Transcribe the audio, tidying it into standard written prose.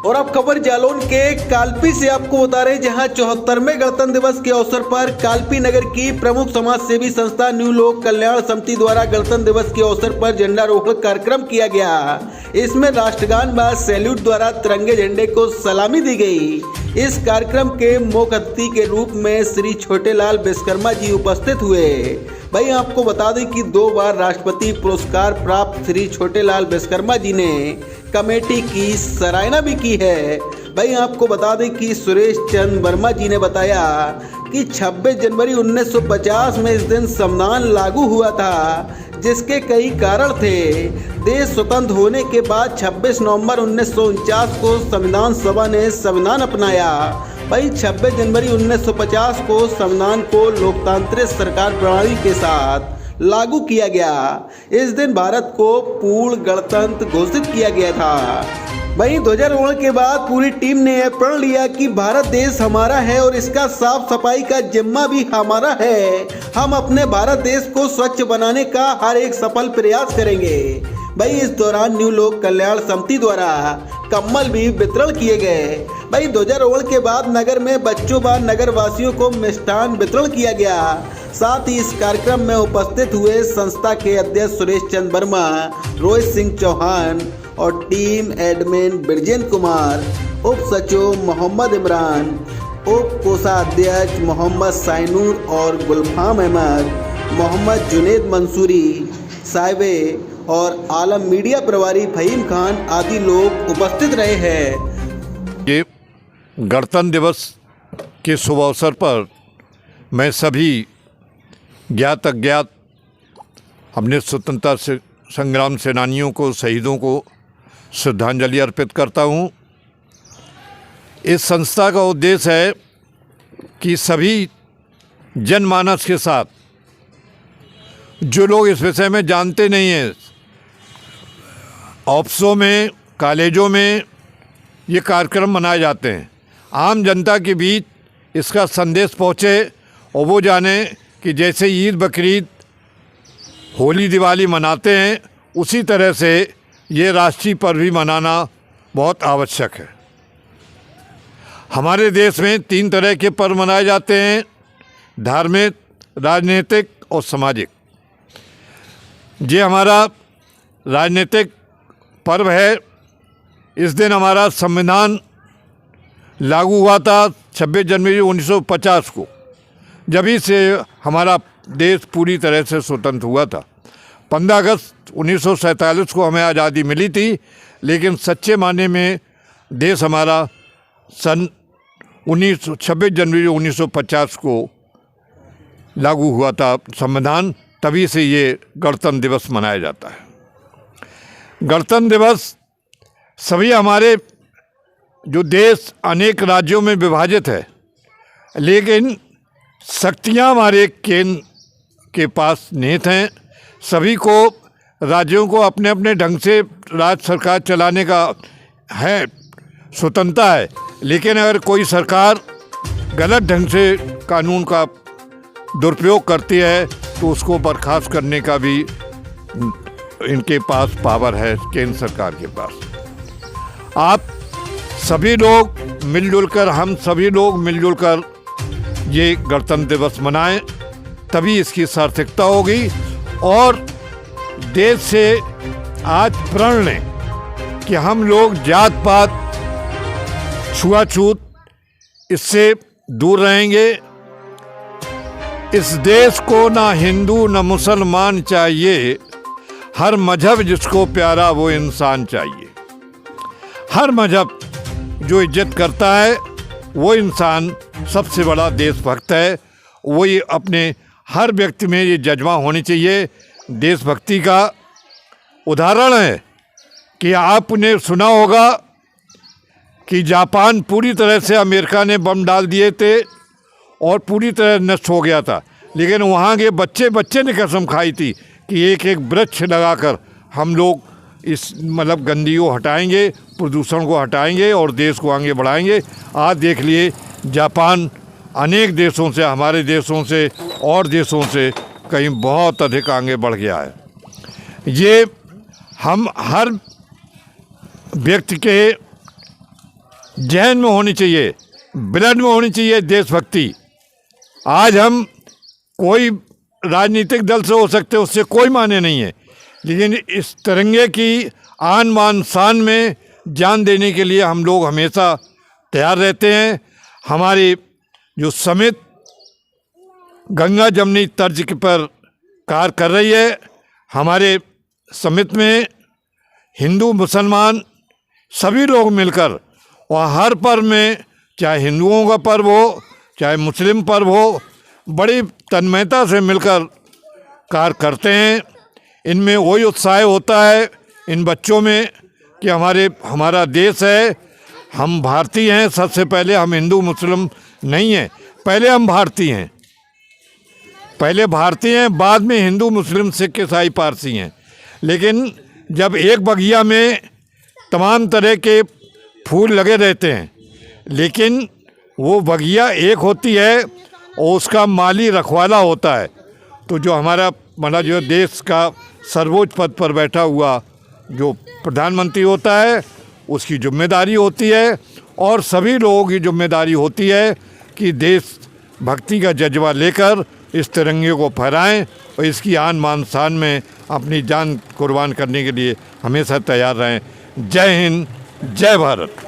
और अब खबर जालौन के कालपी से आपको बता रहे हैं, जहां 74वें गणतंत्र दिवस के अवसर पर कालपी नगर की प्रमुख समाज सेवी संस्था न्यू लोक कल्याण समिति द्वारा गणतंत्र दिवस के अवसर पर झंडारोहण कार्यक्रम किया गया। इसमें राष्ट्रगान व सैल्यूट द्वारा तिरंगे झंडे को सलामी दी गई। इस कार्यक्रम के मुख्य अतिथि के रूप में श्री छोटेलाल विश्वकर्मा जी उपस्थित हुए। भाई आपको बता दें कि 2 बार राष्ट्रपति पुरस्कार प्राप्त श्री छोटेलाल विश्वकर्मा जी ने कमेटी की सराहना भी की है। भाई आपको बता दें कि सुरेश चंद्र वर्मा जी ने बताया कि 26 जनवरी 1950 में इस दिन संविधान लागू हुआ था, जिसके कई कारण थे। देश स्वतंत्र होने के बाद 26 नवंबर 1949 को संविधान सभा ने संविधान अपनाया। भाई 26 जनवरी 1950 को संविधान को लोकतांत्रिक सरकार प्रणाली के साथ लागू किया गया। इस दिन भारत को पूर्ण गणतंत्र घोषित किया गया था। वहीं ध्वजारोहण के बाद पूरी टीम ने यह प्रण लिया कि भारत देश हमारा है और इसका साफ सफाई का जिम्मा भी हमारा है। हम अपने भारत देश को स्वच्छ बनाने का हर एक सफल प्रयास करेंगे। भाई इस दौरान न्यू लोक कल्याण समिति द्वारा कम्बल भी वितरण किए गए। भाई ध्वजारोहण के बाद नगर में बच्चों व नगर वासियों को मिष्ठान वितरण किया गया। साथ ही इस कार्यक्रम में उपस्थित हुए संस्था के अध्यक्ष सुरेश चंद्र वर्मा, रोहित सिंह चौहान और टीम एडमिन ब्रजेंद्र कुमार, उप सचिव मोहम्मद इमरान, उप कोषाध्यक्ष मोहम्मद साइनूर और गुलफाम अहमद, मोहम्मद जुनेद मंसूरी साहिबे और आलम मीडिया प्रभारी फहीम खान आदि लोग उपस्थित रहे हैं। ये गणतंत्र दिवस के शुभ अवसर पर मैं सभी ज्ञात अज्ञात अपने स्वतंत्रता से संग्राम सेनानियों को, शहीदों को श्रद्धांजलि अर्पित करता हूँ। इस संस्था का उद्देश्य है कि सभी जनमानस के साथ जो लोग इस विषय में जानते नहीं हैं, ऑफिसों में, कॉलेजों में ये कार्यक्रम मनाए जाते हैं, आम जनता के बीच इसका संदेश पहुँचे और वो जाने कि जैसे ईद, बकरीद, होली, दिवाली मनाते हैं, उसी तरह से ये राष्ट्रीय पर्व भी मनाना बहुत आवश्यक है। हमारे देश में 3 तरह के पर्व मनाए जाते हैं: धार्मिक, राजनीतिक और सामाजिक। ये हमारा राजनीतिक पर्व है। इस दिन हमारा संविधान लागू हुआ था 26 जनवरी 1950 को, जभी से हमारा देश पूरी तरह से स्वतंत्र हुआ था। 15 अगस्त 1947 को हमें आज़ादी मिली थी, लेकिन सच्चे मायने में देश हमारा सन 26 जनवरी 1950 को लागू हुआ था संविधान, तभी से ये गणतंत्र दिवस मनाया जाता है। गणतंत्र दिवस सभी हमारे जो देश अनेक राज्यों में विभाजित है, लेकिन शक्तियाँ हमारे केंद्र के पास निहित हैं। सभी को, राज्यों को अपने अपने ढंग से राज्य सरकार चलाने का है, स्वतंत्रता है, लेकिन अगर कोई सरकार गलत ढंग से कानून का दुरुपयोग करती है तो उसको बर्खास्त करने का भी इनके पास पावर है, केंद्र सरकार के पास। आप सभी लोग मिलजुल कर, हम सभी लोग मिलजुल कर ये गणतंत्र दिवस मनाएं, तभी इसकी सार्थकता होगी। और देश से आज प्रण लें कि हम लोग जात पात, छुआछूत, इससे दूर रहेंगे। इस देश को ना हिंदू ना मुसलमान चाहिए, हर मजहब जिसको प्यारा वो इंसान चाहिए। हर मजहब जो इज्जत करता है वो इंसान सबसे बड़ा देशभक्त है। वही अपने हर व्यक्ति में ये जज्बा होनी चाहिए देशभक्ति का। उदाहरण है कि आपने सुना होगा कि जापान पूरी तरह से अमेरिका ने बम डाल दिए थे और पूरी तरह नष्ट हो गया था, लेकिन वहाँ के बच्चे ने कसम खाई थी कि एक एक वृक्ष लगाकर हम लोग इस गंदगी को हटाएंगे, प्रदूषण को हटाएंगे और देश को आगे बढ़ाएंगे। आज देख लिए जापान अनेक देशों से, हमारे देशों से और देशों से कहीं बहुत अधिक आगे बढ़ गया है। ये हम हर व्यक्ति के जहन में होनी चाहिए, ब्लड में होनी चाहिए देशभक्ति। आज हम कोई राजनीतिक दल से हो सकते, उससे कोई माने नहीं है, लेकिन इस तिरंगे की आन बान शान में जान देने के लिए हम लोग हमेशा तैयार रहते हैं। हमारी जो समिति गंगा जमनी तर्ज पर कार्य कर रही है, हमारे समिति में हिंदू मुसलमान सभी लोग मिलकर और हर पर्व में, चाहे हिंदुओं का पर्व हो चाहे मुस्लिम पर्व हो, बड़ी तन्मयता से मिलकर कार्य करते हैं। इनमें वही उत्साह होता है इन बच्चों में कि हमारा देश है, हम भारतीय हैं। सबसे पहले हम हिंदू मुस्लिम नहीं हैं, पहले हम भारतीय हैं, बाद में हिंदू मुस्लिम सिख ईसाई पारसी हैं। लेकिन जब एक बगिया में तमाम तरह के फूल लगे रहते हैं, लेकिन वो बगिया एक होती है और उसका माली रखवाला होता है। तो जो हमारा जो देश का सर्वोच्च पद पर बैठा हुआ जो प्रधानमंत्री होता है, उसकी जिम्मेदारी होती है और सभी लोगों की जिम्मेदारी होती है कि देश भक्ति का जज्बा लेकर इस तिरंगे को फहराएं और इसकी आन बान शान में अपनी जान कुर्बान करने के लिए हमेशा तैयार रहें। जय हिंद, जय भारत।